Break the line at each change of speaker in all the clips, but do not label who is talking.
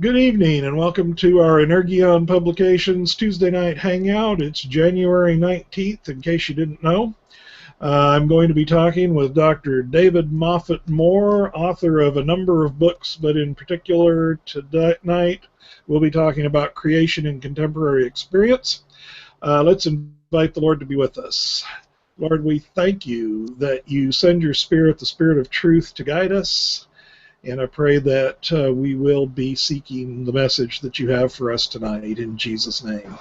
Good evening and welcome to our Energion Publications Tuesday night hangout. It's January 19th, in case you didn't know. I'm going to be talking with Dr. David Moffett-Moore, author of a number of books, but in particular tonight we'll be talking about creation in contemporary experience. Let's invite the Lord to be with us. Lord, we thank you that you send your Spirit, the Spirit of truth, to guide us. And I pray that we will be seeking the message that you have for us tonight in Jesus' name.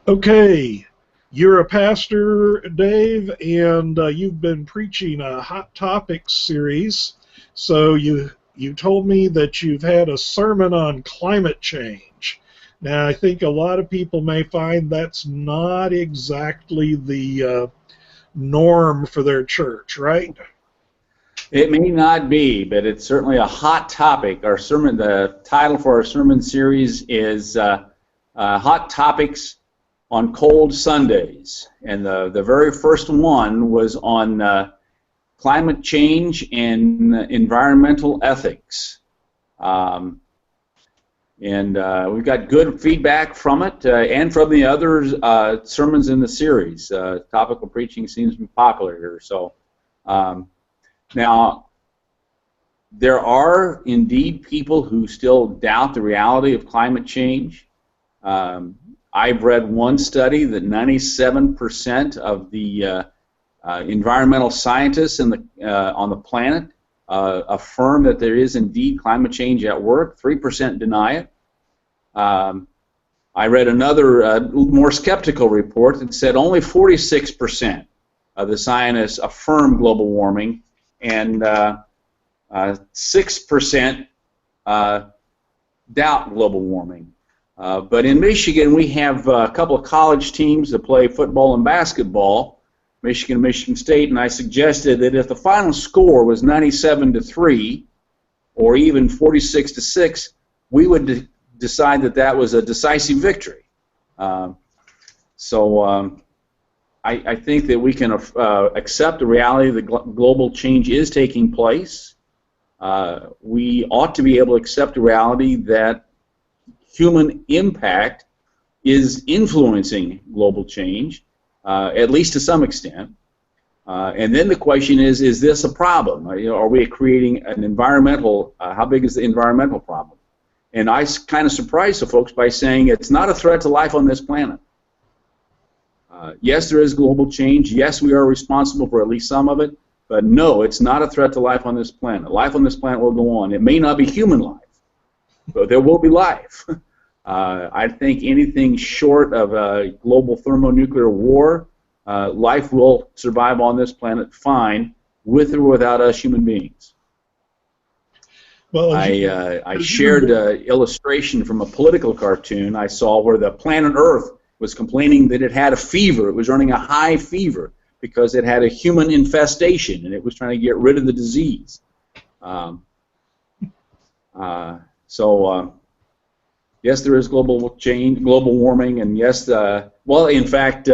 Okay, you're a pastor, Dave, and you've been preaching a Hot Topics series. So you told me that you've had a sermon on climate change. Now, I think a lot of people may find that's not exactly the norm for their church, right?
It may not be, but it's certainly a hot topic. Our sermon, the title for our sermon series is Hot Topics on Cold Sundays. And the very first one was on climate change and environmental ethics. And we've got good feedback from it and from the other sermons in the series. Topical preaching seems to be popular here. So. Now, there are indeed people who still doubt the reality of climate change. I've read one study that 97% of the environmental scientists on the planet affirm that there is indeed climate change at work. 3% deny it. I read another more skeptical report that said only 46% of the scientists affirm global warming, and 6% doubt global warming. But in Michigan, we have a couple of college teams that play football and basketball, Michigan and Michigan State, and I suggested that if the final score was 97-3 or even 46-6, we would decide that that was a decisive victory. I think that we can accept the reality that global change is taking place. We ought to be able to accept the reality that human impact is influencing global change, at least to some extent. And then the question is this a problem? Are we creating an environmental, how big is the environmental problem? And I kind of surprised the folks by saying it's not a threat to life on this planet. Yes, there is global change. Yes, we are responsible for at least some of it. But no, it's not a threat to life on this planet. Life on this planet will go on. It may not be human life, but there will be life. I think anything short of a global thermonuclear war, life will survive on this planet fine, with or without us human beings. Well, I shared an illustration from a political cartoon I saw where the planet Earth was complaining that it had a fever. It was running a high fever because it had a human infestation, and it was trying to get rid of the disease. Yes, there is global change, global warming, and yes, well, in fact,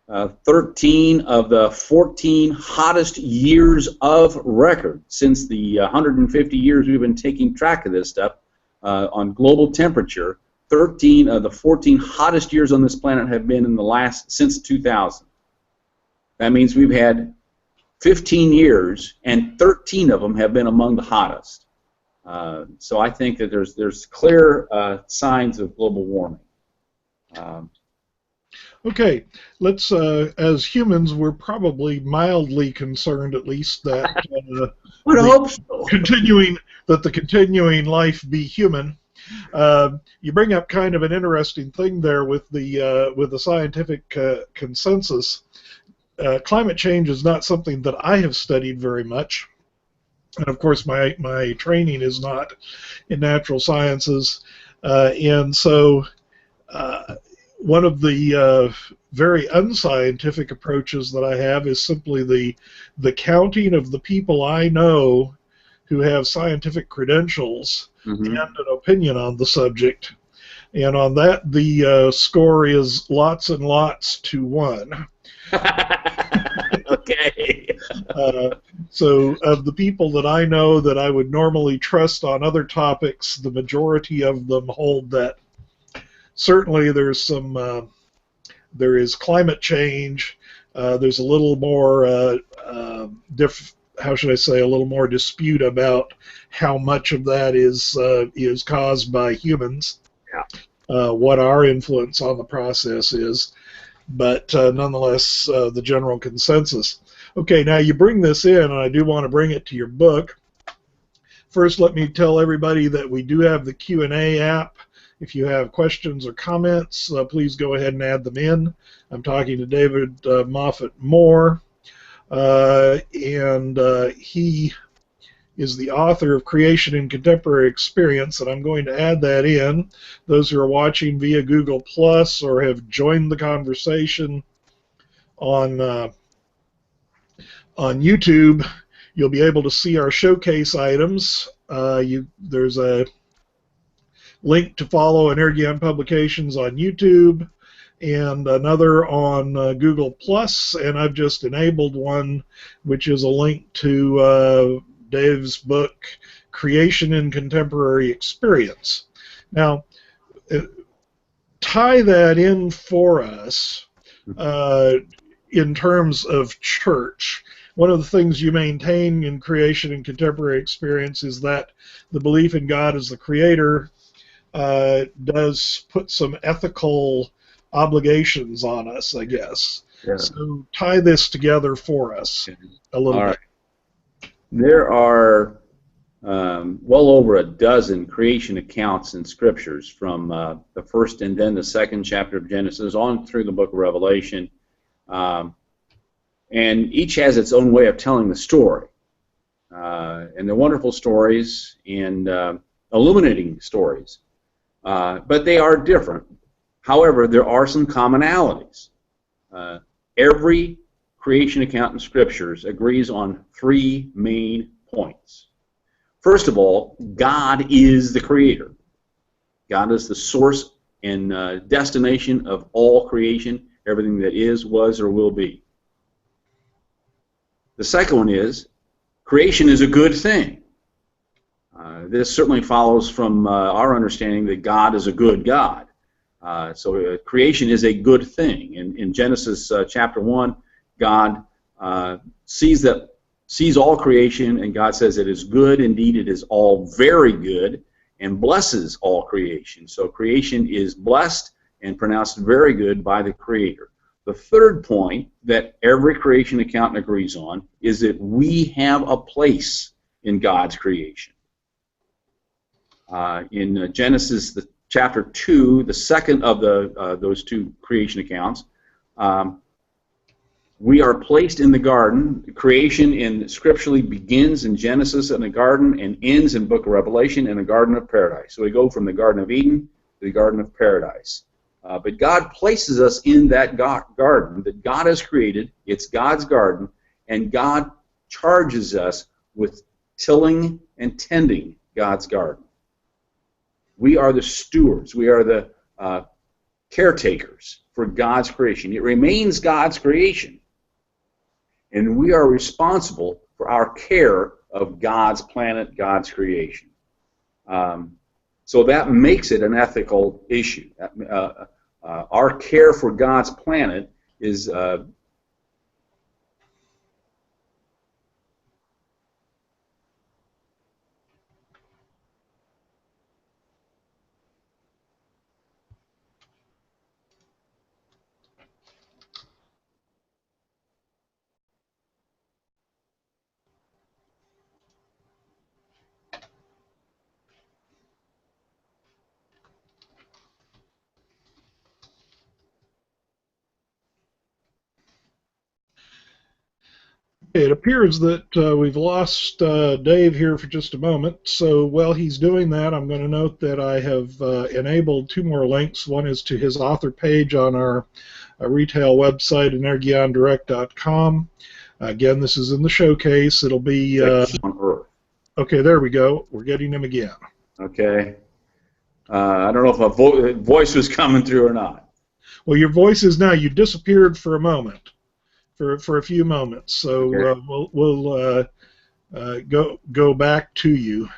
13 of the 14 hottest years of record since the 150 years we've been taking track of this stuff on global temperature, 13 of the 14 hottest years on this planet have been in the last, since 2000. That means we've had 15 years, and 13 of them have been among the hottest. So I think that there's clear signs of global warming.
Okay, let's, as humans, we're probably mildly concerned, at least, that
would hope so.
the continuing life be human. You bring up kind of an interesting thing there with the scientific consensus. Climate change is not something that I have studied very much, and of course my training is not in natural sciences, and so one of the very unscientific approaches that I have is simply the counting of the people I know who have scientific credentials and an opinion on the subject. And on that, the score is lots and lots to 1.
Okay.
So of the people that I know that I would normally trust on other topics, the majority of them hold that certainly there is climate change. There's a little more how should I say, a little more dispute about how much of that is caused by humans. What our influence on the process is, but nonetheless, the general consensus. Okay, now you bring this in, and I do want to bring it to your book. First, let me tell everybody that we do have the Q&A app. If you have questions or comments, please go ahead and add them in. I'm talking to David Moffett-Moore, and he is the author of Creation in Contemporary Experience, and I'm going to add that in. Those who are watching via Google Plus or have joined the conversation on YouTube, you'll be able to see our showcase items. There's a link to follow Energion Publications on YouTube and another on Google Plus, and I've just enabled one which is a link to Dave's book, Creation in Contemporary Experience. Now, tie that in for us in terms of church. One of the things you maintain in Creation in Contemporary Experience is that the belief in God as the creator does put some ethical obligations on us, I guess. Yeah. So tie this together for us a little bit.
There are well over a dozen creation accounts in scriptures from the first and then the second chapter of Genesis on through the book of Revelation. And each has its own way of telling the story. And they're wonderful stories and illuminating stories. But they are different. However, there are some commonalities. Every creation account in scriptures agrees on three main points. First of all, God is the creator. God is the source and destination of all creation, everything that is, was, or will be. The second one is, creation is a good thing. This certainly follows from our understanding that God is a good God. So creation is a good thing. In Genesis chapter 1, God sees all creation, and God says it is good. Indeed, it is all very good, and blesses all creation. So creation is blessed and pronounced very good by the Creator. The third point that every creation accountant agrees on is that we have a place in God's creation. In Genesis chapter 2, the second of those two creation accounts, we are placed in the garden. Creation scripturally begins in Genesis in a garden and ends in book of Revelation in a garden of paradise. So we go from the Garden of Eden to the Garden of Paradise. But God places us in that garden that God has created. It's God's garden, and God charges us with tilling and tending God's garden. We are the stewards. We are the caretakers for God's creation. It remains God's creation, and we are responsible for our care of God's planet, God's creation. So that makes it an ethical issue. Our care for God's planet is
It appears that we've lost Dave here for just a moment, so while he's doing that, I'm going to note that I have enabled two more links. One is to his author page on our retail website, energiondirect.com. Again, this is in the showcase. It'll be...
on Earth.
Okay, there we go. We're getting him again.
Okay. I don't know if my voice was coming through or not.
Well, your voice is now. You disappeared for a moment. for a few moments. So
Okay.
we'll go back to you.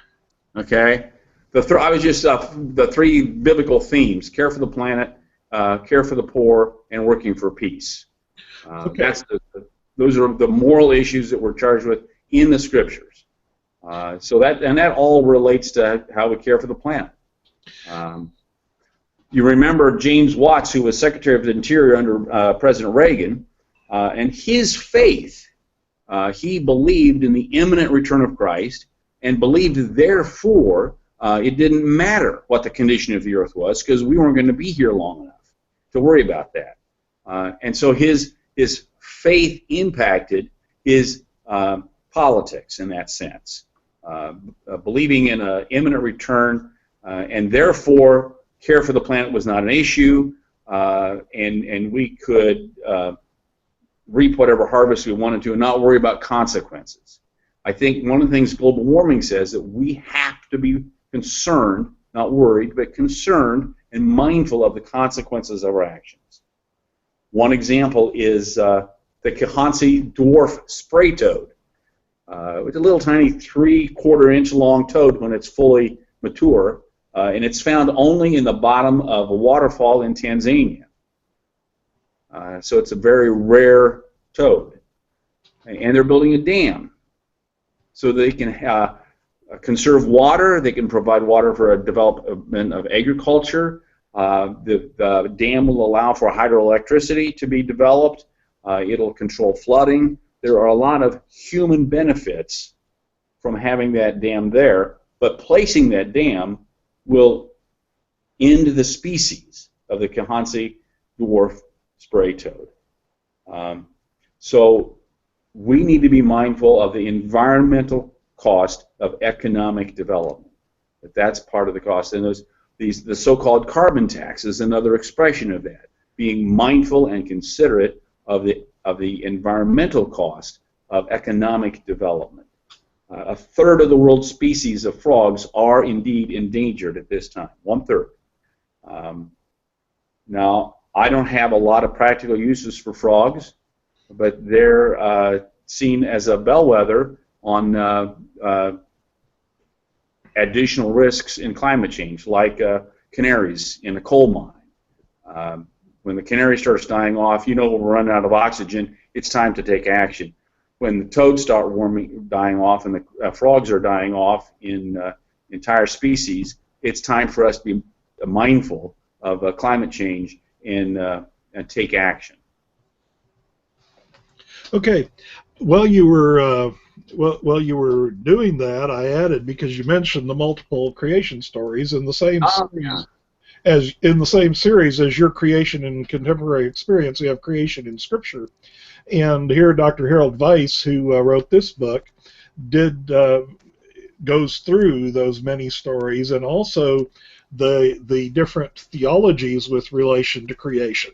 Okay. I was just the three biblical themes: care for the planet, care for the poor, and working for peace.
Okay.
Those are the moral issues that we're charged with in the scriptures. So that all relates to how we care for the planet. You remember James Watts, who was Secretary of the Interior under President Reagan, and his faith. He believed in the imminent return of Christ, and believed, therefore, it didn't matter what the condition of the earth was, because we weren't going to be here long enough to worry about that. And so his faith impacted his politics in that sense, believing in an imminent return, and therefore care for the planet was not an issue, and we could reap whatever harvest we wanted to and not worry about consequences. I think one of the things global warming says that we have to be concerned, not worried, but concerned and mindful of the consequences of our actions. One example is the Kehansi dwarf spray toad. It's a little tiny 3/4 inch long toad when it's fully mature, and it's found only in the bottom of a waterfall in Tanzania. So it's a very rare toad. And they're building a dam so they can conserve water, they can provide water for a development of agriculture. The dam will allow for hydroelectricity to be developed. It'll control flooding. There are a lot of human benefits from having that dam there, but placing that dam will end the species of the Kehansi dwarf spray toad. So we need to be mindful of the environmental cost of economic development. That's part of the cost, and the so-called carbon tax is another expression of that. Being mindful and considerate of the environmental cost of economic development. A third of the world's species of frogs are indeed endangered at this time. 1/3. Now, I don't have a lot of practical uses for frogs, but they're seen as a bellwether on additional risks in climate change, like canaries in a coal mine. When the canary starts dying off, you know we're running out of oxygen, it's time to take action. When the toads start dying off and the frogs are dying off in entire species, it's time for us to be mindful of climate change and take action.
Okay. While you were doing that, I added, because you mentioned the multiple creation stories in the same series. As in the same series as your creation in contemporary experience, we have creation in Scripture. And here, Dr. Harold Weiss, who wrote this book, goes through those many stories, and also the different theologies with relation to creation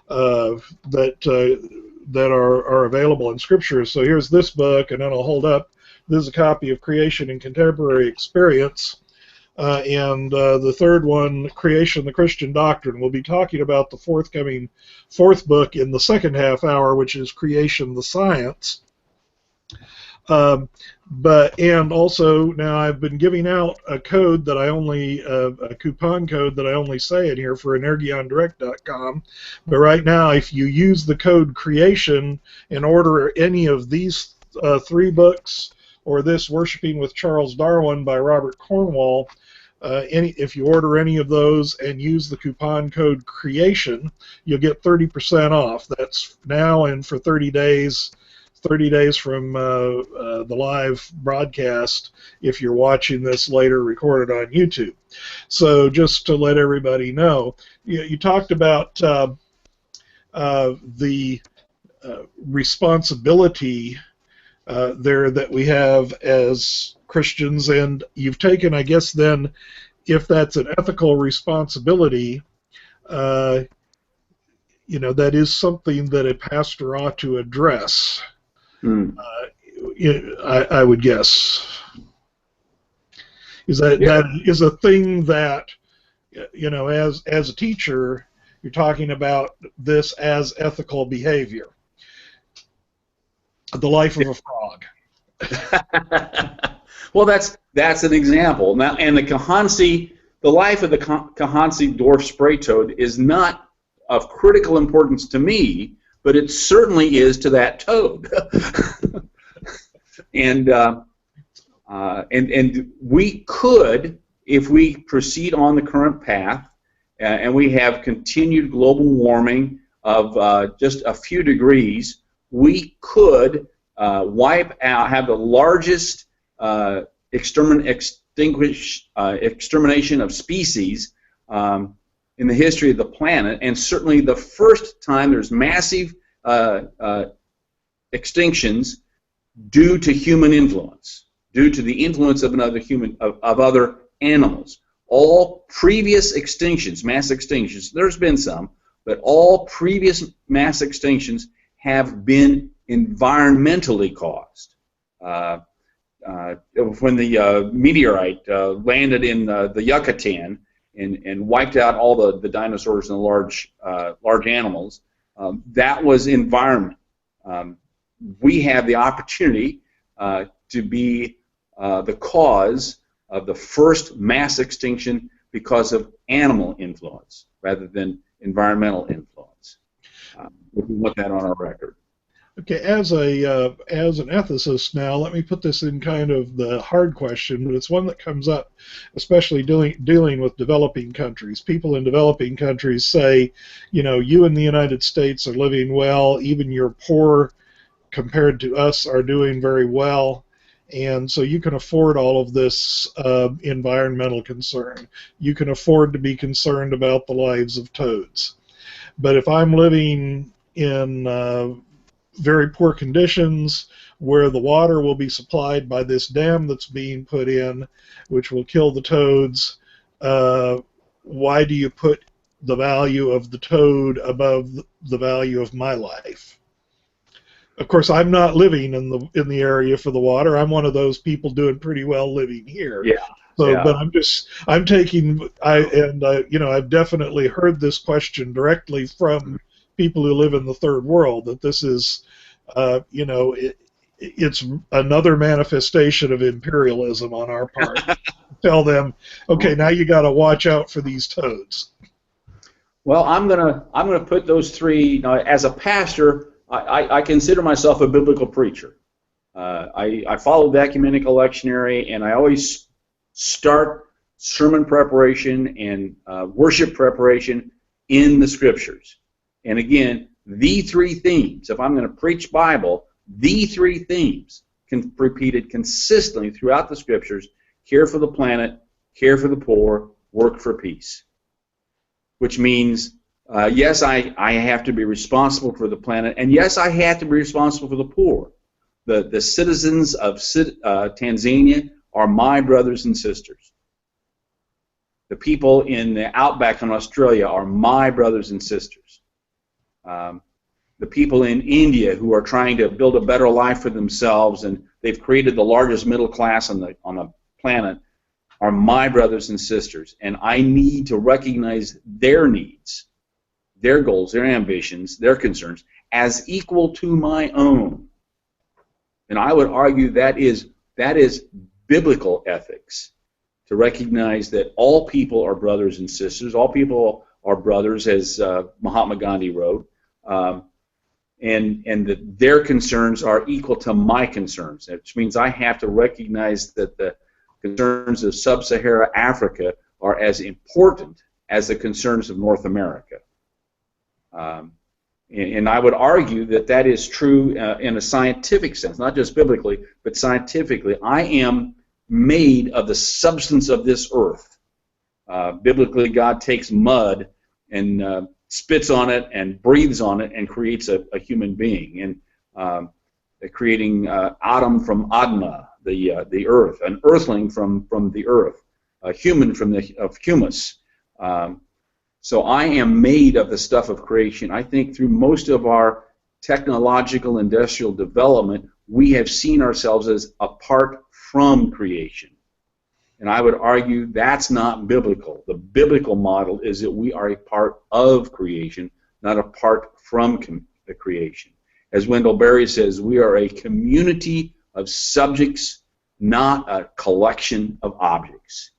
that are available in Scripture. So here's this book, and then I'll hold up. This is a copy of Creation in Contemporary Experience. And the third one, Creation, the Christian Doctrine. We'll be talking about the forthcoming fourth book in the second half hour, which is Creation, the Science. And also, now I've been giving out a code that a coupon code that I only say in here for EnergionDirect.com. But right now, if you use the code Creation and order any of these three books, or this Worshipping with Charles Darwin by Robert Cornwall, if you order any of those and use the coupon code Creation, you'll get 30% off. That's now and for 30 days. 30 days from the live broadcast if you're watching this later recorded on YouTube. So just to let everybody know, you talked about the responsibility there that we have as Christians, and you've taken, I guess then, if that's an ethical responsibility, that is something that a pastor ought to address. I would guess. That is a thing that, as a teacher, you're talking about this as ethical behavior. The life of a frog.
Well, that's an example. Now, and the life of the Cahansi dwarf spray toad is not of critical importance to me, but it certainly is to that toad. and we could, if we proceed on the current path, and we have continued global warming of just a few degrees, we could wipe out, have the largest extermination of species in the history of the planet, and certainly the first time there's massive extinctions due to human influence, due to the influence of other animals. All previous extinctions, mass extinctions, there's been some, but all previous mass extinctions have been environmentally caused. When the meteorite landed in the Yucatan and wiped out all the dinosaurs and the large animals, that was environment. We have the opportunity to be the cause of the first mass extinction because of animal influence rather than environmental influence. We want that on our record.
Okay, as an ethicist now, let me put this in kind of the hard question, but it's one that comes up, especially dealing with developing countries. People in developing countries say, you know, you in the United States are living well, even your poor compared to us are doing very well, and so you can afford all of this environmental concern. You can afford to be concerned about the lives of toads. But if I'm living in very poor conditions where the water will be supplied by this dam that's being put in, which will kill the toads, why do you put the value of the toad above the value of my life? Of course, I'm not living in the area for the water. I'm one of those people doing pretty well living here.
Yeah.
So,
yeah.
but I've definitely heard this question directly from people who live in the third world, that this is, it's another manifestation of imperialism on our part. Tell them, okay, now you got to watch out for these toads.
Well, I'm gonna put those three. Now, as a pastor, I consider myself a biblical preacher. I follow the ecumenical lectionary, and I always start sermon preparation and worship preparation in the Scriptures. And again, the three themes, if I'm going to preach Bible, the three themes repeated consistently throughout the Scriptures: care for the planet, care for the poor, work for peace. Which means, yes, I have to be responsible for the planet, and yes, I have to be responsible for the poor. The citizens of Tanzania are my brothers and sisters. The people in the outback in Australia are my brothers and sisters. The people in India who are trying to build a better life for themselves, and they've created the largest middle class on the planet, are my brothers and sisters. And I need to recognize their needs, their goals, their ambitions, their concerns as equal to my own. And I would argue that is biblical ethics, to recognize that all people are brothers and sisters, all people are brothers, as Mahatma Gandhi wrote, and that their concerns are equal to my concerns, which means I have to recognize that the concerns of sub-Saharan Africa are as important as the concerns of North America. And I would argue that that is true in a scientific sense, not just biblically, but scientifically. I am made of the substance of this earth. Biblically, God takes mud and spits on it and breathes on it and creates a human being, and creating Adam from Adma, the earth, an earthling from the earth, a human of humus. So I am made of the stuff of creation. I think through most of our technological industrial development, we have seen ourselves as apart from creation. And I would argue that's not biblical. The biblical model is that we are a part of creation, not apart from the creation. as Wendell Berry says, we are a community of subjects, not a collection of objects.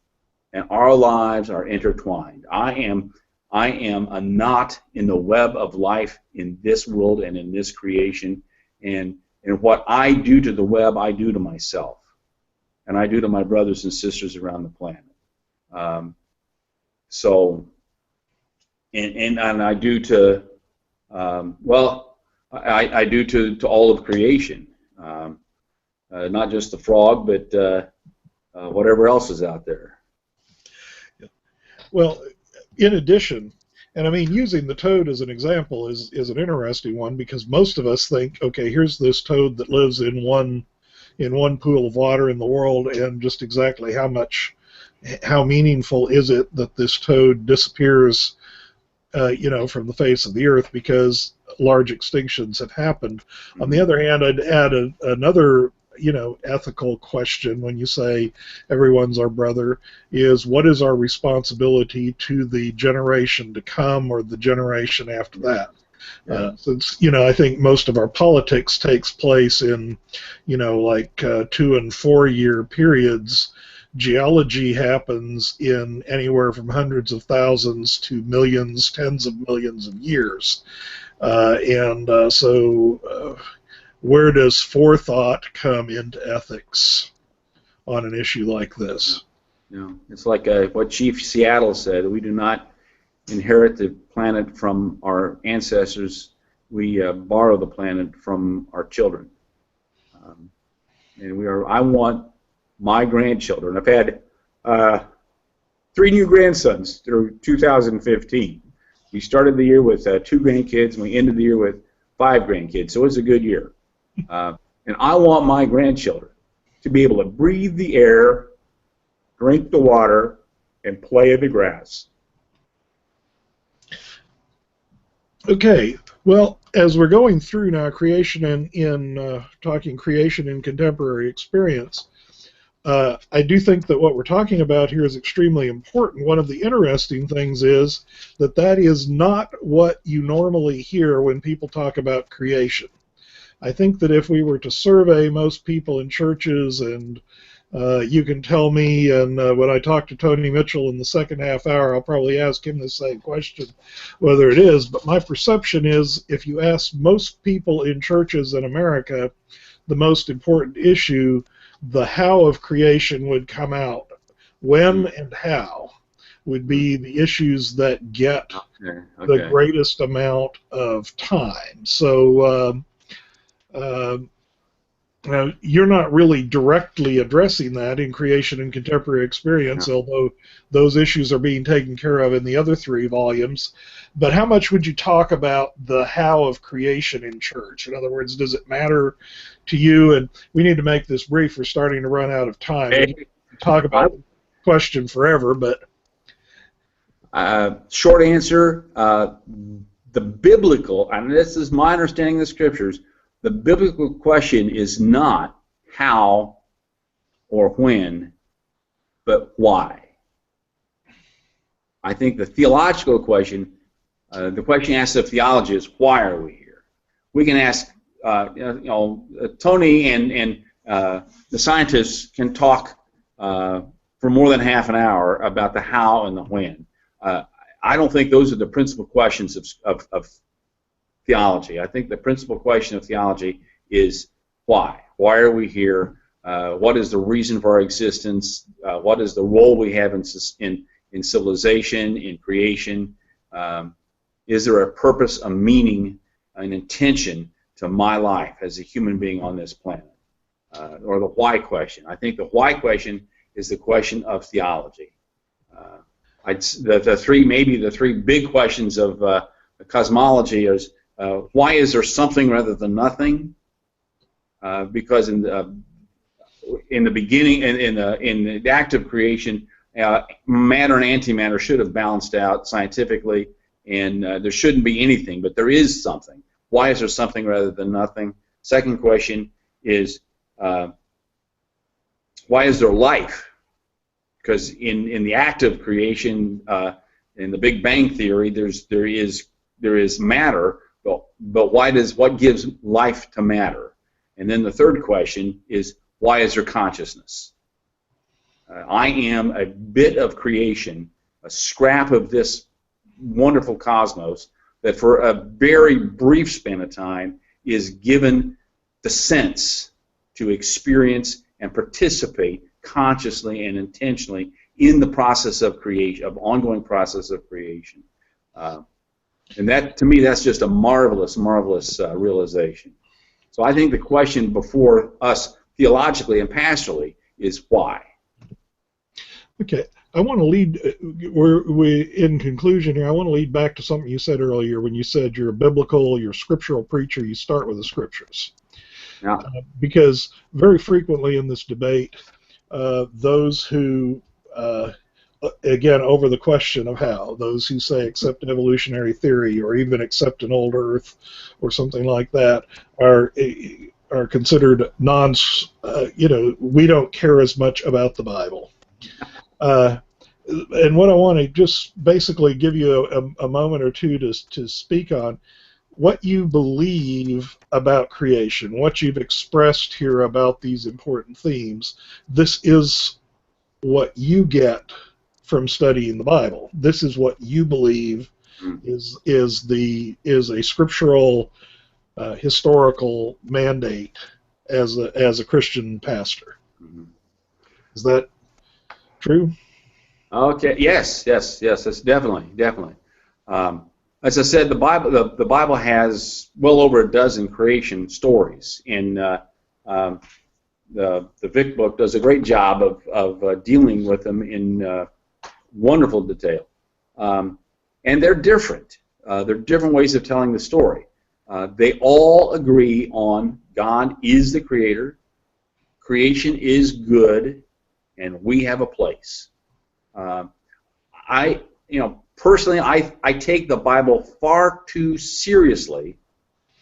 And our lives are intertwined. I am a knot in the web of life in this world and in this creation. And what I do to the web, I do to myself. And I do to my brothers and sisters around the planet. And I do to, I do to all of creation. Not just the frog, but whatever else is out there.
Well, in addition, and I mean, using the toad as an example is an interesting one, because most of us think, okay, here's this toad that lives in one pool of water in the world, and just exactly how meaningful is it that this toad disappears, from the face of the earth because large extinctions have happened. On the other hand, I'd add another ethical question when you say everyone's our brother, is what is our responsibility to the generation to come or the generation after that? Since I think most of our politics takes place in 2 and 4 year periods. Geology happens in anywhere from hundreds of thousands to millions, tens of millions of years, so where does forethought come into ethics on an issue like this?
It's like what Chief Seattle said: we do not inherit the planet from our ancestors, we borrow the planet from our children. I want my grandchildren. I've had 3 new grandsons through 2015. We started the year with 2 grandkids, and we ended the year with 5 grandkids, so it's a good year. And I want my grandchildren to be able to breathe the air, drink the water, and play in the grass.
Okay, well, as we're going through now creation in talking creation in contemporary experience, I do think that what we're talking about here is extremely important. One of the interesting things is that is not what you normally hear when people talk about creation. I think that if we were to survey most people in churches, and you can tell me, and when I talk to Tony Mitchell in the second half hour, I'll probably ask him the same question, whether it is, but my perception is if you ask most people in churches in America the most important issue, the how of creation would come out. When and how would be the issues that get the greatest amount of time. So you're not really directly addressing that in creation and contemporary experience, although those issues are being taken care of in the other 3 volumes. But how much would you talk about the how of creation in church? In other words, does it matter to you? And we need to make this brief. We're starting to run out of time. We can talk about the question forever, but...
short answer, the biblical, and this is my understanding of the scriptures, the biblical question is not how or when, but why. I think the theological question, the question asked of theology is, why are we here? We can ask, Tony and the scientists can talk for more than half an hour about the how and the when. I don't think those are the principal questions of theology. I think the principal question of theology is why. Why are we here? What is the reason for our existence? What is the role we have in civilization, in creation? Is there a purpose, a meaning, an intention to my life as a human being on this planet? Or the why question. I think the why question is the question of theology. The 3 big questions of cosmology is why is there something rather than nothing? Because in the beginning, in the act of creation, matter and antimatter should have balanced out scientifically, and there shouldn't be anything, but there is something. Why is there something rather than nothing? Second question is why is there life? Because in the act of creation, in the Big Bang theory, there is matter. but what gives life to matter? And then the third question is, why is there consciousness? I am a bit of creation, a scrap of this wonderful cosmos that for a very brief span of time is given the sense to experience and participate consciously and intentionally in the process of creation, of ongoing process of creation. And that, to me, that's just a marvelous, marvelous realization. So I think the question before us theologically and pastorally is why?
Okay, I want to lead, in conclusion here, I want to lead back to something you said earlier when you said you're a scriptural preacher, you start with the scriptures.
Yeah.
Because very frequently in this debate, those who, again, over the question of how, those who say accept evolutionary theory or even accept an old earth or something like that are considered we don't care as much about the Bible. And what I want to just basically give you a moment or two to speak on, what you believe about creation, what you've expressed here about these important themes. This is what you get from studying the Bible. This is what you believe is a scriptural historical mandate as a Christian pastor. Is that true?
Okay. Yes. That's definitely. As I said, the Bible has well over a dozen creation stories, and the Vic book does a great job of dealing with them in wonderful detail. And they're different. They're different ways of telling the story. They all agree on God is the creator, creation is good, and we have a place. Personally, I take the Bible far too seriously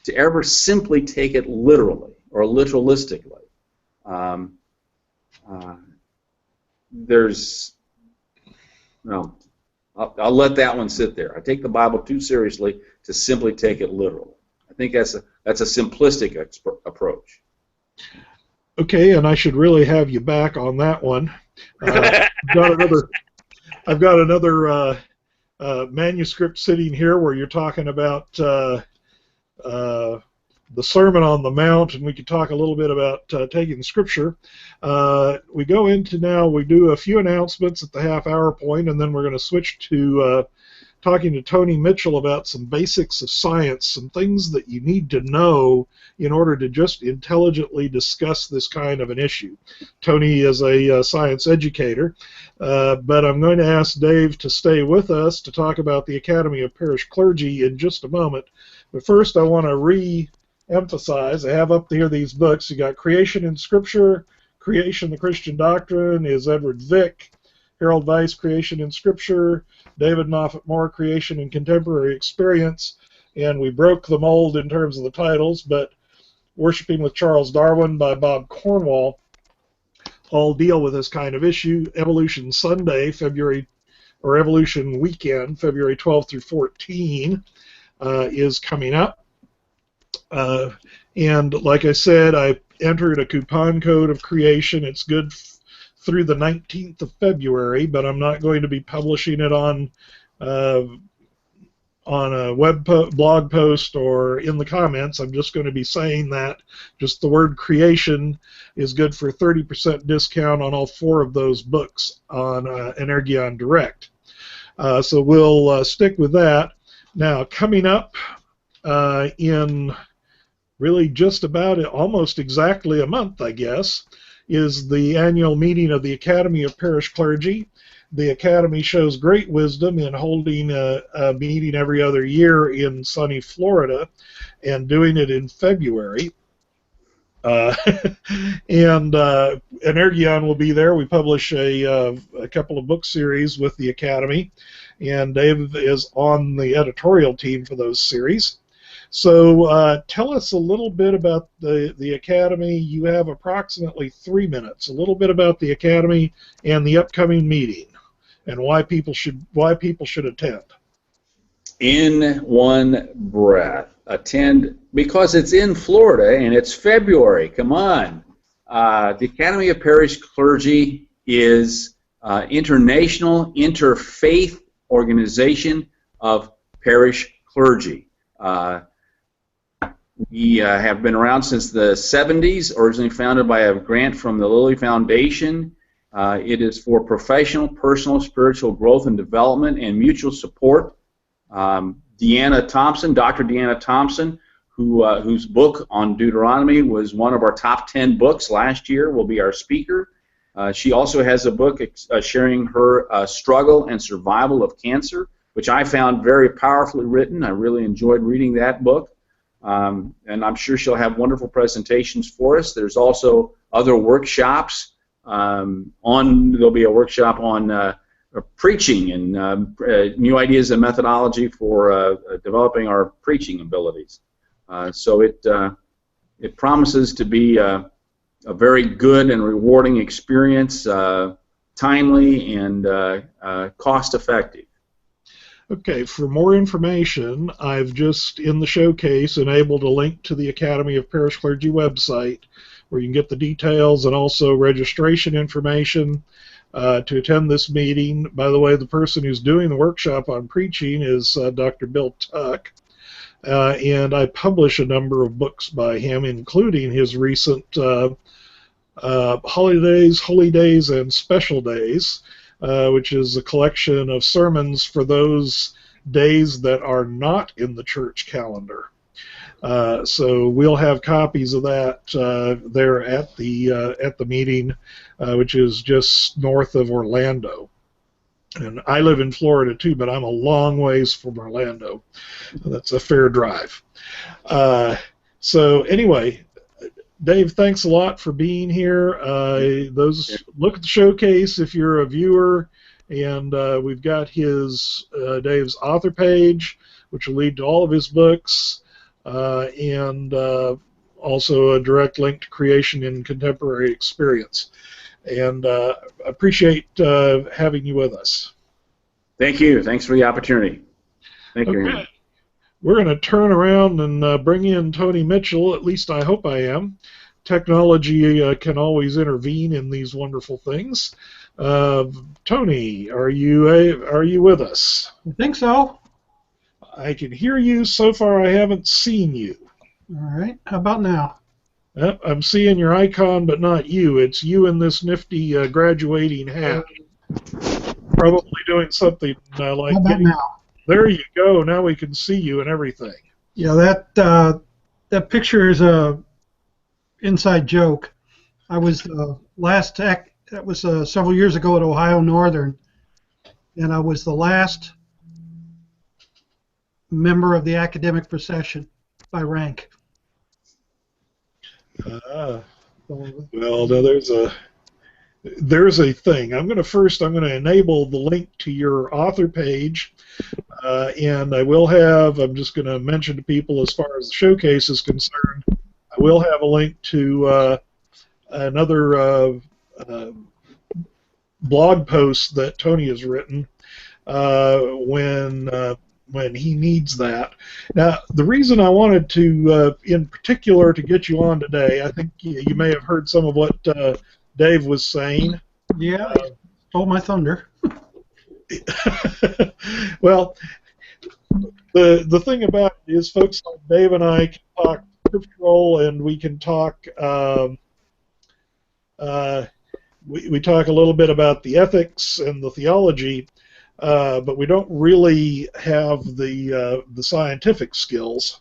to ever simply take it literally or literalistically. I'll let that one sit there. I take the Bible too seriously to simply take it literally. I think that's a simplistic approach.
Okay, and I should really have you back on that one. I've got another manuscript sitting here where you're talking about the Sermon on the Mount, and we could talk a little bit about taking Scripture. We go into now, we do a few announcements at the half-hour point, and then we're going to switch to talking to Tony Mitchell about some basics of science, some things that you need to know in order to just intelligently discuss this kind of an issue. Tony is a science educator, but I'm going to ask Dave to stay with us to talk about the Academy of Parish Clergy in just a moment. But first I want to re-emphasize, I have up here these books. You got Creation in Scripture, Creation, the Christian Doctrine is Edward Vick, Harold Weiss, Creation in Scripture, David Moffett-Moore, Creation in Contemporary Experience, and we broke the mold in terms of the titles, but Worshipping with Charles Darwin by Bob Cornwall all deal with this kind of issue. Evolution Sunday, Evolution Weekend, February 12 through 14, is coming up. And like I said, I entered a coupon code of creation. It's good through the 19th of February, but I'm not going to be publishing it on a blog post or in the comments. I'm just going to be saying that just the word creation is good for a 30% discount on all 4 of those books on Energion Direct. So we'll stick with that. Now, coming up in really just about almost exactly a month, I guess, is the annual meeting of the Academy of Parish Clergy. The Academy shows great wisdom in holding a meeting every other year in sunny Florida and doing it in February. And Energion will be there. We publish a couple of book series with the Academy, and Dave is on the editorial team for those series. So tell us a little bit about the Academy. You have approximately 3 minutes. A little bit about the Academy and the upcoming meeting, and why people should attend.
In one breath. Attend, because it's in Florida and it's February. Come on. The Academy of Parish Clergy is international interfaith organization of parish clergy. We have been around since the 70s, originally founded by a grant from the Lilly Foundation. It is for professional, personal, spiritual growth and development and mutual support. Deanna Thompson, Dr. Deanna Thompson, whose book on Deuteronomy was one of our top 10 books last year, will be our speaker. She also has a book sharing her struggle and survival of cancer, which I found very powerfully written. I really enjoyed reading that book. And I'm sure she'll have wonderful presentations for us. There's also other workshops. There'll be a workshop on preaching and new ideas and methodology for developing our preaching abilities. So it promises to be a very good and rewarding experience, timely and cost-effective.
Okay, for more information, I've just, in the showcase, enabled a link to the Academy of Parish Clergy website where you can get the details and also registration information to attend this meeting. By the way, the person who's doing the workshop on preaching is Dr. Bill Tuck, and I publish a number of books by him, including his recent Holidays, Holy Days, and Special Days, which is a collection of sermons for those days that are not in the church calendar. So we'll have copies of that there at the meeting, which is just north of Orlando. And I live in Florida too, but I'm a long ways from Orlando. That's a fair drive. So anyway, Dave, thanks a lot for being here. Look at the showcase if you're a viewer, and we've got Dave's author page, which will lead to all of his books, and also a direct link to Creation in Contemporary Experience. And I appreciate having you with us.
Thank you. Thanks for the opportunity. Thank you.
Okay. We're going to turn around and bring in Tony Mitchell, at least I hope I am. Technology can always intervene in these wonderful things. Tony, are you with us?
I think so.
I can hear you. So far I haven't seen you.
All right. How about now?
Yep, I'm seeing your icon, but not you. It's you in this nifty graduating hat. Probably doing something like...
How about now?
There you go. Now we can see you and everything.
Yeah, that picture is a inside joke. I was that was several years ago at Ohio Northern, and I was the last member of the academic procession by rank.
Well, now there's a thing. I'm going to enable the link to your author page, and I'm just going to mention to people, as far as the showcase is concerned, I will have a link to another blog post that Tony has written when he needs that. Now, the reason I wanted to, in particular, to get you on today, I think you may have heard some of what Dave was saying.
Yeah, stole my thunder.
Well, the thing about it is, folks like Dave and I can talk scriptural, and we can talk. We talk a little bit about the ethics and the theology, but we don't really have the scientific skills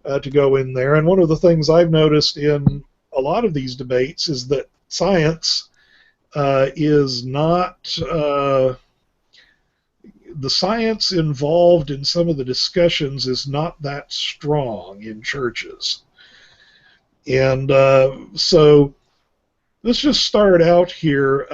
to go in there. And one of the things I've noticed in a lot of these debates is that science is not the science involved in some of the discussions is not that strong in churches. And so let's just start out here.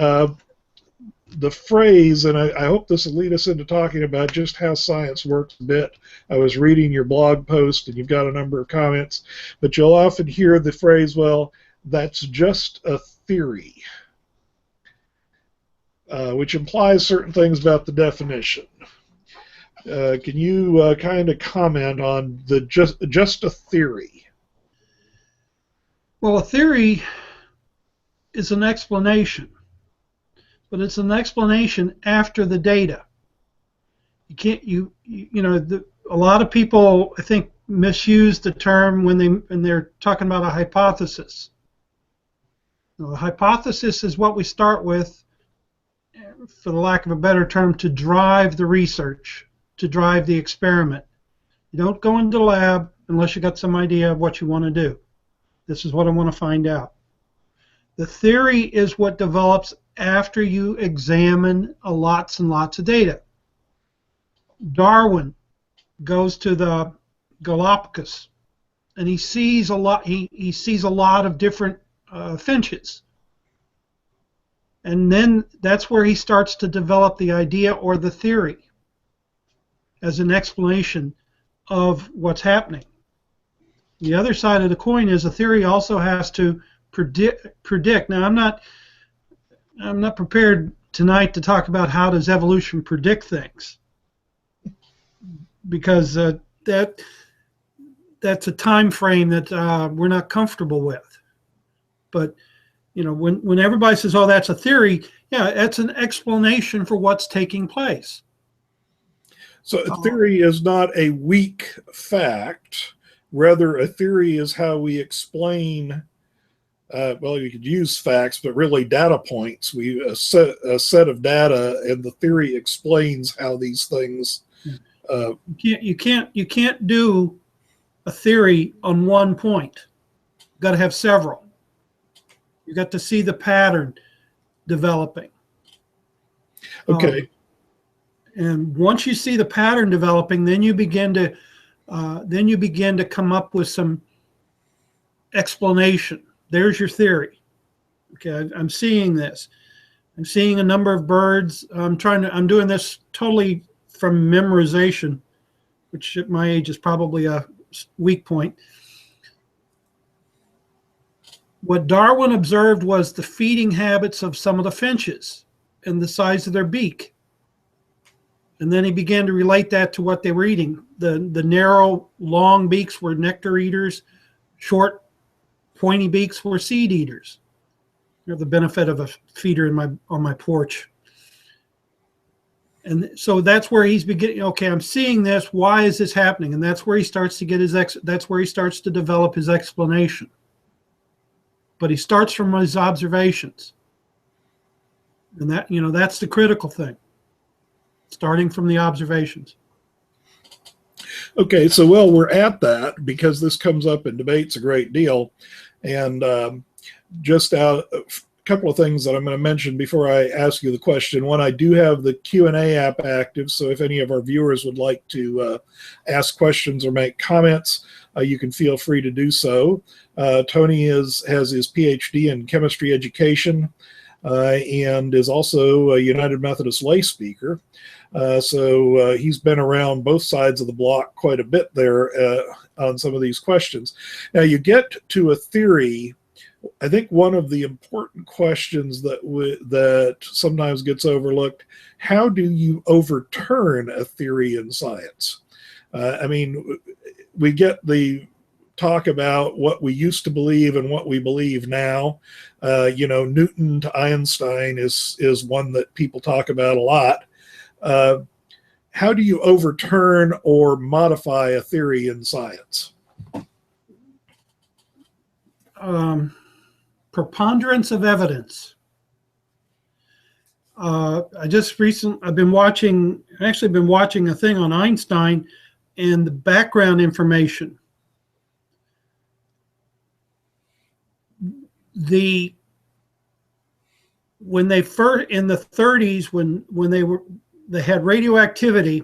The phrase, and I hope this will lead us into talking about just how science works a bit. I was reading your blog post, and you've got a number of comments, but you'll often hear the phrase, well, that's just a theory, which implies certain things about the definition. Can you kind of comment on the just a theory?
Well, a theory is an explanation, but it's an explanation after the data. You can't a lot of people, I think, misuse the term when they're talking about a hypothesis. A hypothesis is what we start with, for the lack of a better term, to drive the research, to drive the experiment. You don't go into the lab unless you got some idea of what you want to do. This is what I want to find out. The theory is what develops after you examine lots and lots of data. Darwin goes to the Galapagos, and he sees a lot. He sees a lot of different finches, and then that's where he starts to develop the idea or the theory as an explanation of what's happening. The other side of the coin is a theory also has to predict. Now, I'm not prepared tonight to talk about how does evolution predict things, because that's a time frame that we're not comfortable with. But when everybody says, "Oh, that's a theory," yeah, that's an explanation for what's taking place.
So a theory is not a weak fact. Rather, a theory is how we explain. Well, you could use facts, but really data points. A set of data, and the theory explains how these things.
You can't do a theory on one point. You've got to have several. You got to see the pattern developing.
Okay.
And once you see the pattern developing, then you begin to come up with some explanation. There's your theory. Okay, I'm seeing this. I'm seeing a number of birds. I'm doing this totally from memorization, which at my age is probably a weak point. What Darwin observed was the feeding habits of some of the finches and the size of their beak. And then he began to relate that to what they were eating. The narrow, long beaks were nectar eaters. Short, pointy beaks were seed eaters. You have the benefit of a feeder on my porch. And so that's where he's beginning. Okay, I'm seeing this. Why is this happening? And that's where he starts to get that's where he starts to develop his explanation. But he starts from his observations, and that's the critical thing. Starting from the observations.
Okay, so we're at that because this comes up in debates a great deal, and just a couple of things that I'm going to mention before I ask you the question. One, I do have the Q&A app active, so if any of our viewers would like to ask questions or make comments, you can feel free to do so. Tony has his PhD in chemistry education and is also a United Methodist lay speaker. So he's been around both sides of the block quite a bit there on some of these questions. Now, you get to a theory. I think one of the important questions that sometimes gets overlooked: how do you overturn a theory in science? I mean, we get the talk about what we used to believe and what we believe now. Newton to Einstein is one that people talk about a lot. How do you overturn or modify a theory in science?
Preponderance of evidence. I've been watching a thing on Einstein and the background information. When they first in the 30s, when they had radioactivity,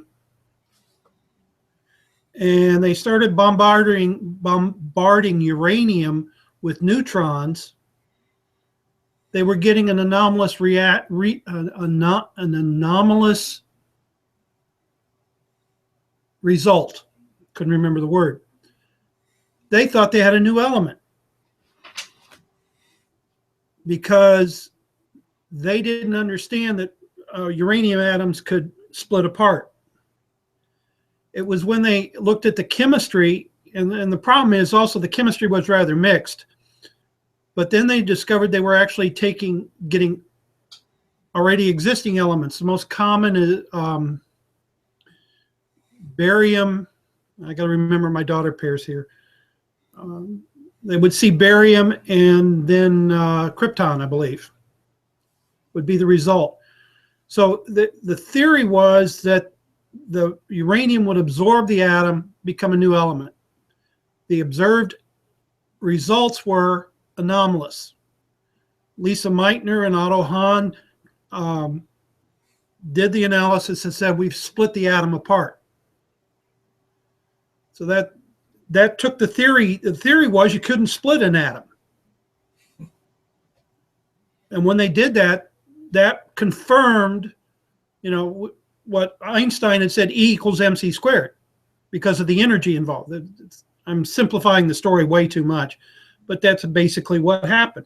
and they started bombarding uranium with neutrons, they were getting an anomalous anomalous result. Couldn't remember the word. They thought they had a new element because they didn't understand that uranium atoms could split apart. It was when they looked at the chemistry, and the problem is also the chemistry was rather mixed. But then they discovered they were actually getting already existing elements. The most common is barium. I got to remember my daughter pairs here. They would see barium and then krypton, I believe, would be the result. So the theory was that the uranium would absorb the atom, become a new element. The observed results were anomalous. Lisa Meitner and Otto Hahn did the analysis and said we've split the atom apart. So that took the theory. The theory was you couldn't split an atom. And when they did that, that confirmed, what Einstein had said, E equals mc squared, because of the energy involved. I'm simplifying the story way too much, but that's basically what happened.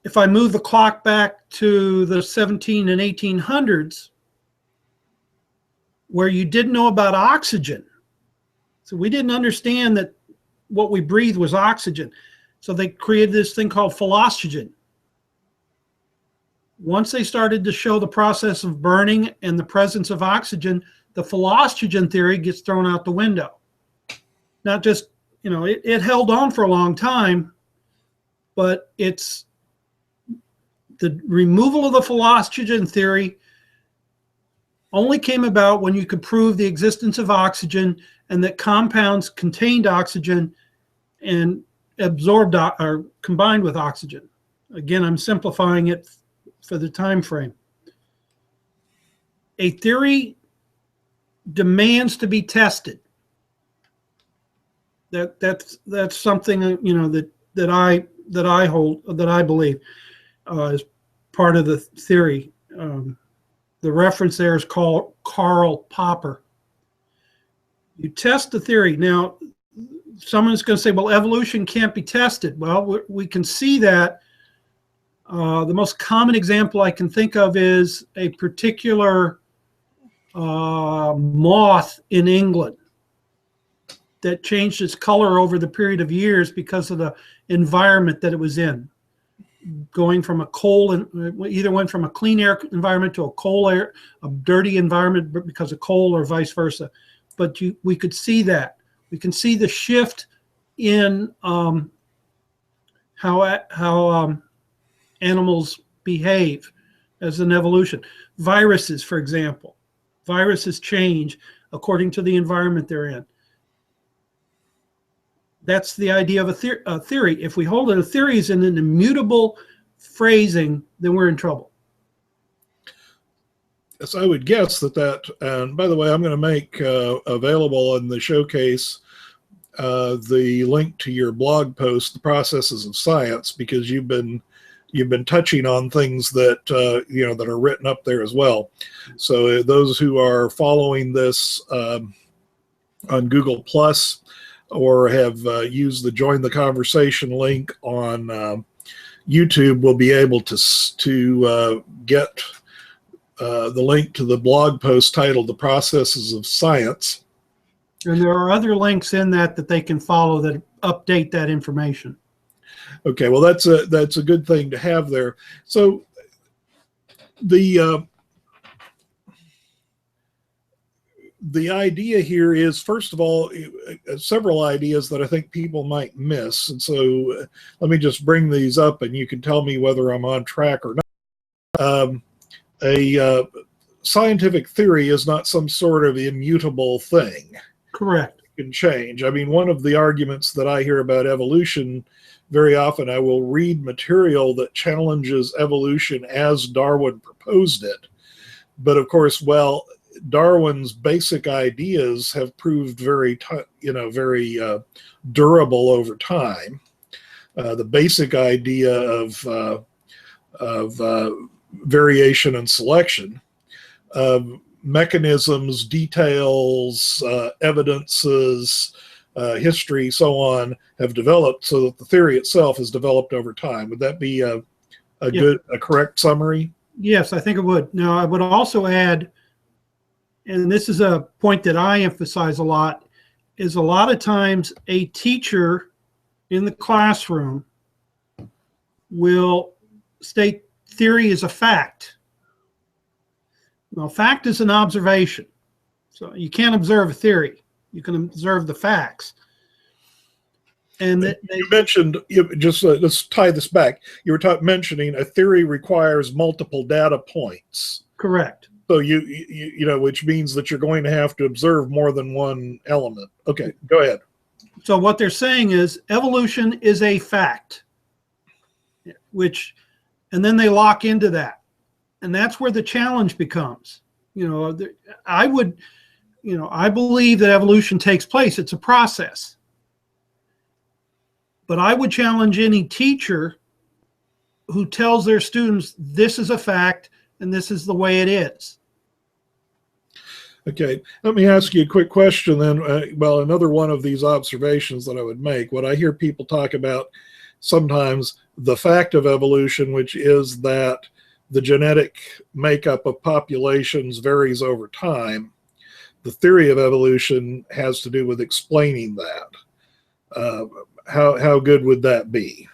If I move the clock back to the 17 and 1800s, where you didn't know about oxygen, so we didn't understand that what we breathed was oxygen. So they created this thing called philosophy. Once they started to show the process of burning and the presence of oxygen, the philosophy theory gets thrown out the window. Not just, it held on for a long time, but it's the removal of the philosophy theory only came about when you could prove the existence of oxygen and that compounds contained oxygen and absorbed or combined with oxygen. Again, I'm simplifying it for the time frame. A theory demands to be tested. That's something that I hold, that I believe is part of the theory. The reference there is called Karl Popper. You test the theory. Now, someone's going to say, well, evolution can't be tested. Well, we can see that. The most common example I can think of is a particular moth in England that changed its color over the period of years because of the environment that it was in. Going from either went from a clean air environment to a dirty environment because of coal, or vice versa. But we could see that. We can see the shift in how animals behave as an evolution. Viruses, for example. Viruses change according to the environment they're in. That's the idea of a theory. If we hold it, a theory is in an immutable phrasing, then we're in trouble.
Yes, I would guess that, and by the way, I'm going to make available in the showcase the link to your blog post, The Processes of Science, because you've been touching on things that that are written up there as well. So those who are following this on Google Plus, or have used the Join the Conversation link on YouTube, will be able to get the link to the blog post titled The Processes of Science.
And there are other links in that they can follow that update that information.
Okay, well, that's a good thing to have there. So the idea here is, first of all, several ideas that I think people might miss. And so let me just bring these up and you can tell me whether I'm on track or not. A scientific theory is not some sort of immutable thing.
Correct.
It can change. I mean, one of the arguments that I hear about evolution, very often I will read material that challenges evolution as Darwin proposed it. But of course, Darwin's basic ideas have proved very durable over time. The basic idea of variation and selection, mechanisms, details, evidences, history, so on, have developed so that the theory itself has developed over time. Would that be a correct summary?
Yes, I think it would. Now, I would also add and this is a point that I emphasize a lot, is a lot of times a teacher in the classroom will state theory is a fact. Well, fact is an observation. So you can't observe a theory. You can observe the facts. And
you mentioned, let's tie this back. You were mentioning a theory requires multiple data points.
Correct.
So you know, which means that you're going to have to observe more than one element. Okay, go ahead.
So what they're saying is evolution is a fact, and then they lock into that. And that's where the challenge becomes. You know, I believe that evolution takes place. It's a process. But I would challenge any teacher who tells their students this is a fact and this is the way it is.
Okay, let me ask you a quick question then. Well, another one of these observations that I would make, what I hear people talk about sometimes, the fact of evolution, which is that the genetic makeup of populations varies over time. The theory of evolution has to do with explaining that. How good would that be?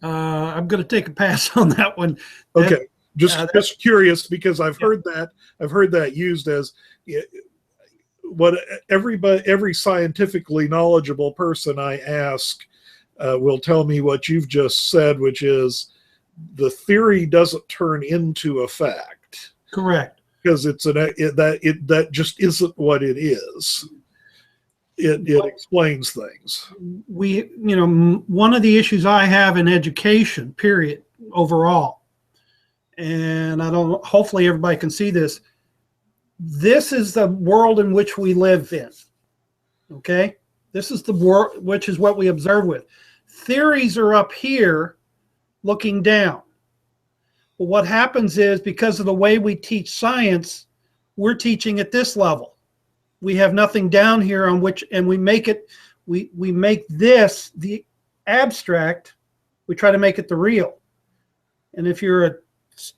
I'm going to take a pass on that one.
Okay, just curious, because I've heard that used as what every scientifically knowledgeable person I ask will tell me what you've just said, which is the theory doesn't turn into a fact.
Correct.
Because that just isn't what it is. It explains things.
One of the issues I have in education, period, overall, and hopefully everybody can see this. This is the world in which we live in. Okay? This is the world, which is what we observe with. Theories are up here looking down. But what happens is, because of the way we teach science, we're teaching at this level. We have nothing down here on which, and we make this the abstract. We try to make it the real. And if you're a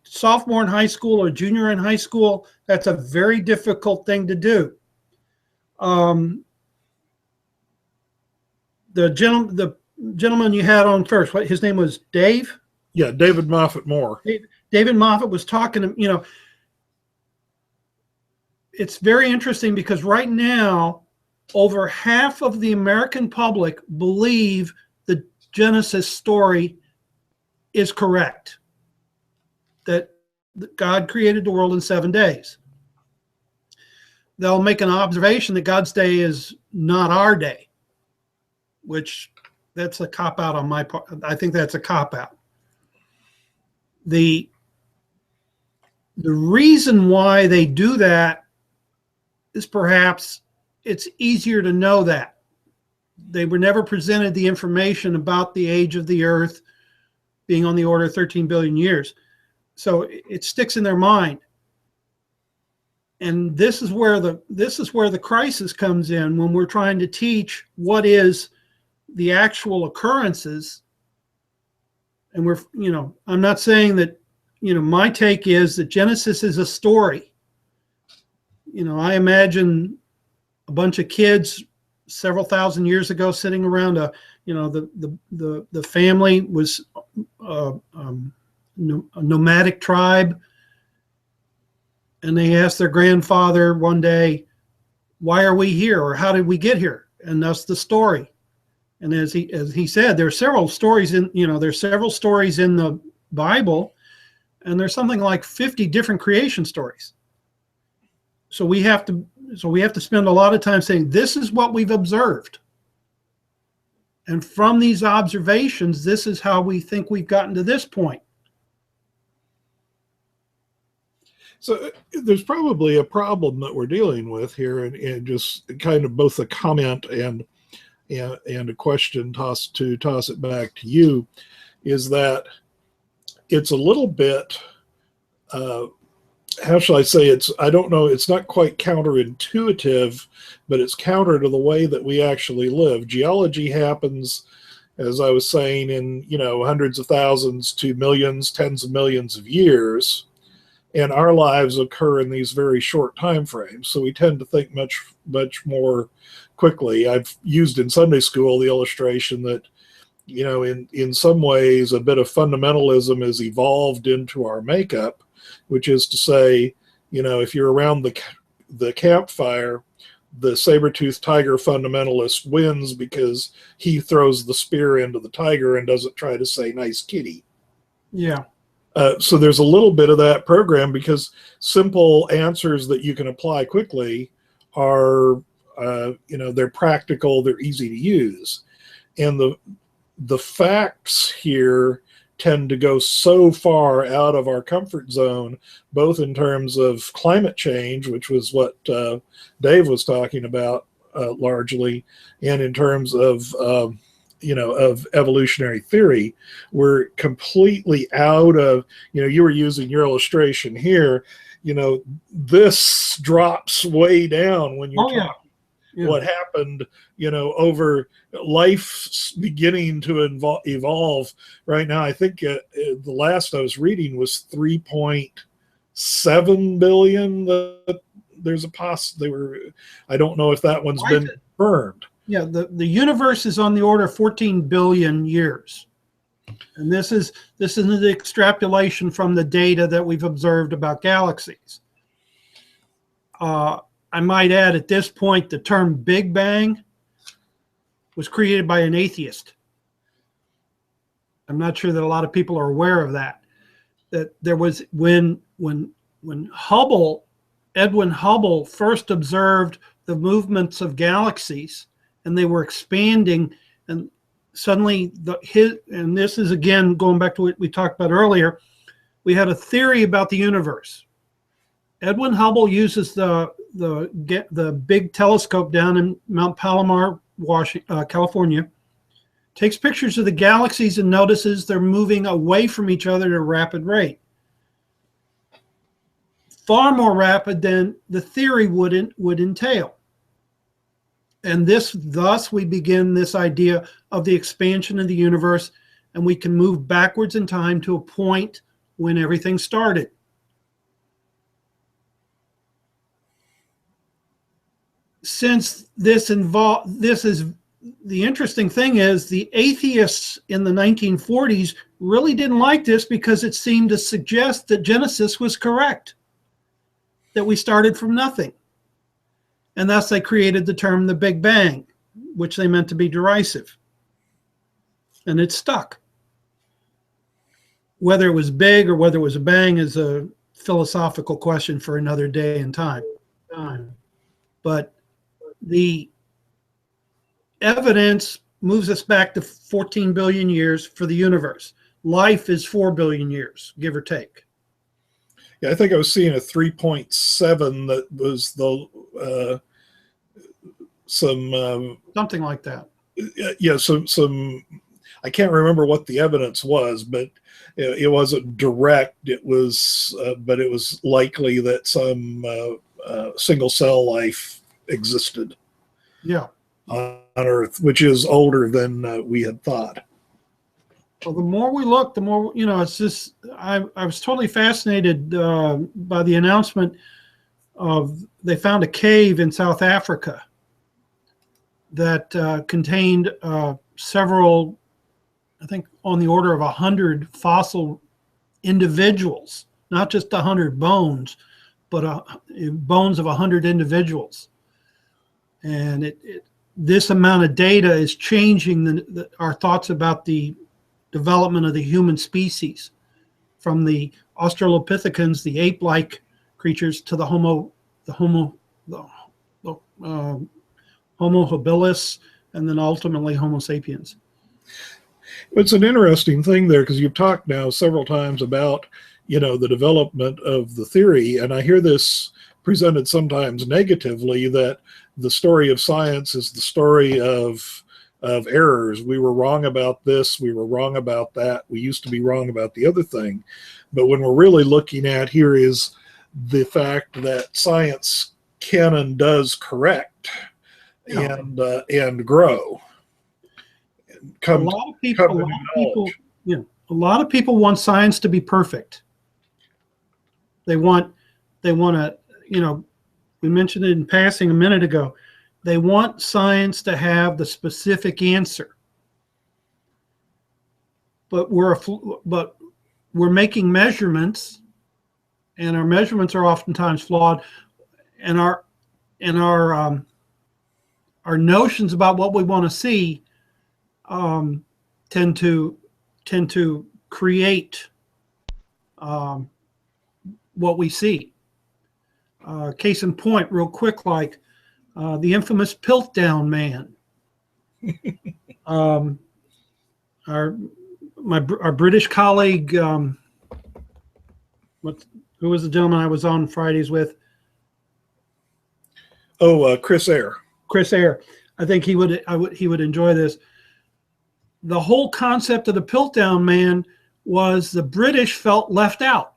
sophomore in high school or junior in high school, that's a very difficult thing to do. The gentleman you had on first, his name was Dave?
Yeah, David Moffett-Moore.
David Moffett was talking to, it's very interesting because right now, over half of the American public believe the Genesis story is correct, that God created the world in 7 days. They'll make an observation that God's day is not our day, which that's a cop-out on my part. I think that's a cop-out. The reason why they do that is perhaps it's easier to know that. They were never presented the information about the age of the earth being on the order of 13 billion years. So it sticks in their mind. And this is where the crisis comes in, when we're trying to teach what is the actual occurrences. And I'm not saying that, my take is that Genesis is a story. I imagine a bunch of kids several thousand years ago sitting around the family was a nomadic tribe, and they asked their grandfather one day, "Why are we here?" or "How did we get here?" And that's the story. And as he said, there are several stories in the Bible, and there's something like 50 different creation stories. So we have to spend a lot of time saying, this is what we've observed. And from these observations, this is how we think we've gotten to this point.
So there's probably a problem that we're dealing with here, and just kind of both a comment and a question toss it back to you, is that it's a little bit, how shall I say, I don't know, it's not quite counterintuitive, but it's counter to the way that we actually live. Geology happens, as I was saying, in hundreds of thousands to millions, tens of millions of years. and our lives occur in these very short time frames. So we tend to think much more quickly. I've used in Sunday school the illustration that, in some ways, a bit of fundamentalism has evolved into our makeup, which is to say, if you're around the campfire, the saber-toothed tiger fundamentalist wins because he throws the spear into the tiger and doesn't try to say "nice kitty."
Yeah.
So there's a little bit of that program, because simple answers that you can apply quickly are, they're practical, they're easy to use, and the facts here tend to go so far out of our comfort zone, both in terms of climate change, which was what Dave was talking about largely, and in terms of of evolutionary theory. We're completely out of, you were using your illustration here, this drops way down when you're talking what happened, over life beginning to evolve. Right now, I think the last I was reading was 3.7 billion. There's a I don't know if that one's been confirmed.
Yeah, the universe is on the order of 14 billion years. And this is the extrapolation from the data that we've observed about galaxies. I might add, at this point, the term Big Bang was created by an atheist. I'm not sure that a lot of people are aware of that. That there was, when Edwin Hubble first observed the movements of galaxies, and they were expanding, and suddenly and this is again going back to what we talked about earlier, we had a theory about the universe. Edwin Hubble uses the big telescope down in Mount Palomar, California, takes pictures of the galaxies and notices they're moving away from each other at a rapid rate. Far more rapid than the theory would entail. And thus we begin this idea of the expansion of the universe, and we can move backwards in time to a point when everything started. Since this is the interesting thing is the atheists in the 1940s really didn't like this, because it seemed to suggest that Genesis was correct, that we started from nothing. And thus they created the term the Big Bang, which they meant to be derisive. And it stuck. Whether it was big or whether it was a bang is a philosophical question for another day and time. But the evidence moves us back to 14 billion years for the universe. Life is 4 billion years, give or take.
Yeah, I think I was seeing a 3.7 that was the
something like that.
Yeah, some I can't remember what the evidence was, but it wasn't direct. It was, but it was likely that some single cell life existed.
Yeah.
On Earth, which is older than we had thought.
Well, the more we look, the more, it's just, I was totally fascinated by the announcement of, they found a cave in South Africa that contained several, I think on the order of 100 fossil individuals, not just 100 bones, but bones of 100 individuals. And this amount of data is changing our thoughts about the development of the human species, from the Australopithecines, the ape-like creatures, to the Homo habilis, and then ultimately Homo sapiens.
It's an interesting thing there, because you've talked now several times about, the development of the theory, and I hear this presented sometimes negatively, that the story of science is the story of errors. We were wrong about this, we were wrong about that, we used to be wrong about the other thing. But when we're really looking at here is the fact that science can and does correct and grow.
A lot of people want science to be perfect. They want to, we mentioned it in passing a minute ago. They want science to have the specific answer. But we're making measurements, and our measurements are oftentimes flawed, and our notions about what we want to see tend to create what we see. Case in point, real quick, like the infamous Piltdown Man. Our British colleague, who was the gentleman I was on Fridays with?
Oh, Chris Eyre.
Chris Eyre. I think he would enjoy this. The whole concept of the Piltdown Man was the British felt left out.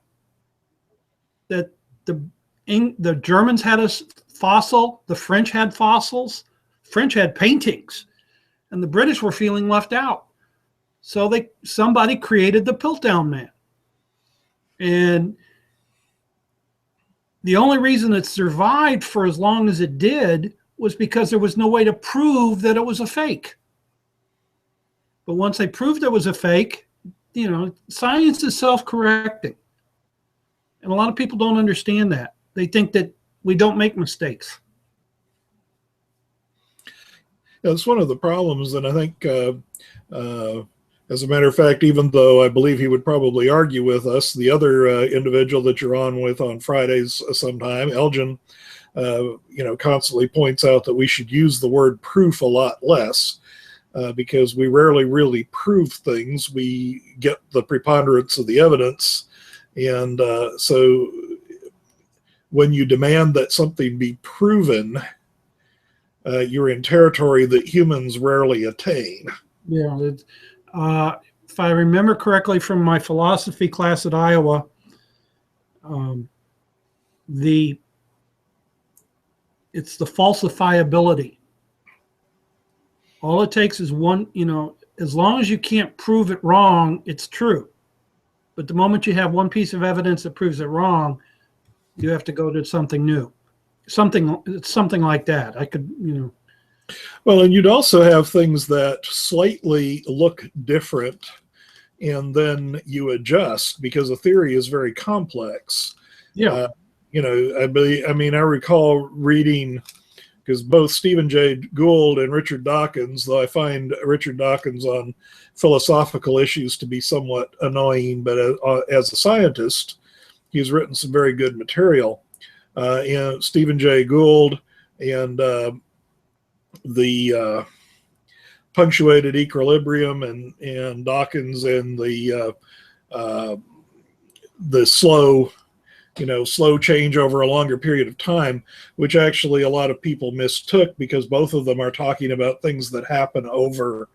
That the Germans had a fossil, the French had fossils, French had paintings, and the British were feeling left out. So somebody created the Piltdown Man. And the only reason it survived for as long as it did was because there was no way to prove that it was a fake. But once they proved it was a fake, science is self-correcting. And a lot of people don't understand that. They think that we don't make mistakes.
That's one of the problems, and I think, as a matter of fact, even though I believe he would probably argue with us, the other individual that you're on with on Fridays sometime, Elgin, constantly points out that we should use the word proof a lot less, because we rarely really prove things. We get the preponderance of the evidence, and so when you demand that something be proven, you're in territory that humans rarely attain.
Yeah. If I remember correctly from my philosophy class at Iowa, it's the falsifiability. All it takes is one, as long as you can't prove it wrong, it's true. But the moment you have one piece of evidence that proves it wrong, you have to go to something new. Something like that. I could,
Well, and you'd also have things that slightly look different, and then you adjust because a theory is very complex.
Yeah.
I recall reading, because both Stephen Jay Gould and Richard Dawkins, though I find Richard Dawkins on philosophical issues to be somewhat annoying, but as a scientist, he's written some very good material. Stephen Jay Gould and the punctuated equilibrium, and Dawkins and the slow change over a longer period of time, which actually a lot of people mistook, because both of them are talking about things that happen over,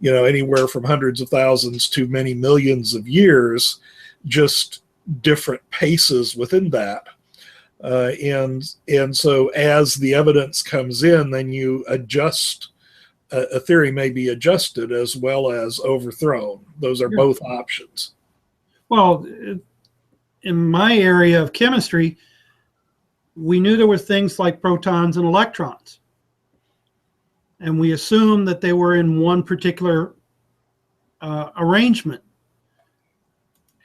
anywhere from hundreds of thousands to many millions of years, just different paces within that. And so as the evidence comes in, then you adjust. A theory may be adjusted as well as overthrown. Those are both options.
Well, in my area of chemistry, we knew there were things like protons and electrons. And we assumed that they were in one particular arrangement.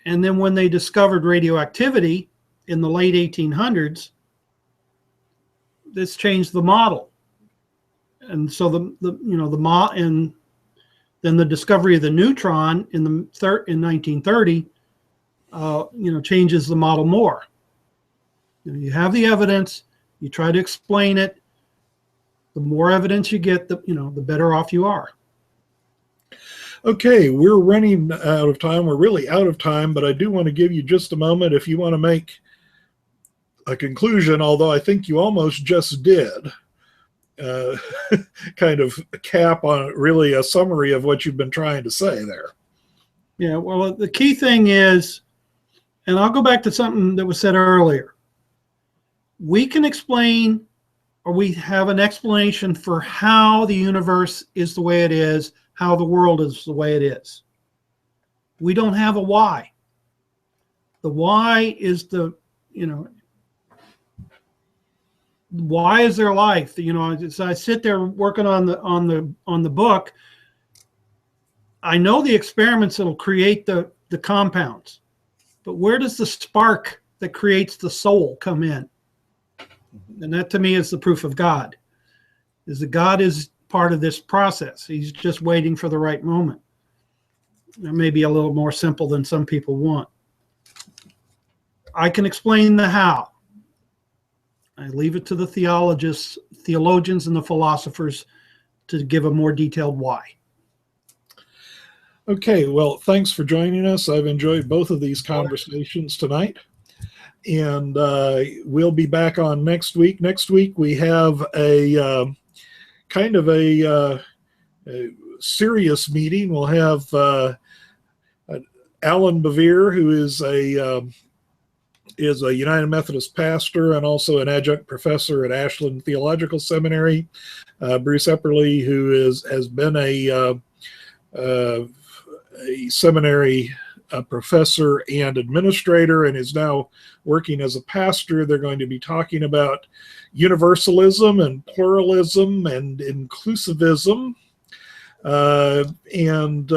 And then when they discovered radioactivity in the late 1800s, this changed the model. And so and then the discovery of the neutron in 1930 changes the model more. You have the evidence, you try to explain it. The more evidence you get, the better off you are.
Okay, we're running out of time. We're really out of time, but I do want to give you just a moment if you want to make a conclusion, although I think you almost just did. Kind of cap on really a summary of what you've been trying to say there.
Yeah, well, the key thing is, and I'll go back to something that was said earlier. We can explain, or we have an explanation for how the universe is the way it is, how the world is the way it is. We don't have a why. The why is you know, why is there life? You know, as I sit there working on the book, I know the experiments that'll create the compounds, but where does the spark that creates the soul come in? And that to me is the proof of God, is that God is part of this process. He's just waiting for the right moment. It may be a little more simple than some people want. I can explain the how. I leave it to the theologians and the philosophers to give a more detailed why.
Okay, well, thanks for joining us. I've enjoyed both of these conversations tonight. And we'll be back on next week. Next week we have a kind of a serious meeting. We'll have Alan Bevere, who is a United Methodist pastor and also an adjunct professor at Ashland Theological Seminary. Bruce Epperly, who has been a seminary professor and administrator and is now working as a pastor. They're going to be talking about universalism and pluralism and inclusivism. And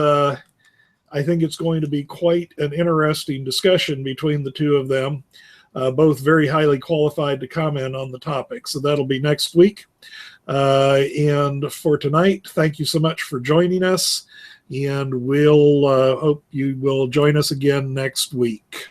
I think it's going to be quite an interesting discussion between the two of them, both very highly qualified to comment on the topic. So that'll be next week. And for tonight, thank you so much for joining us. And we'll hope you will join us again next week.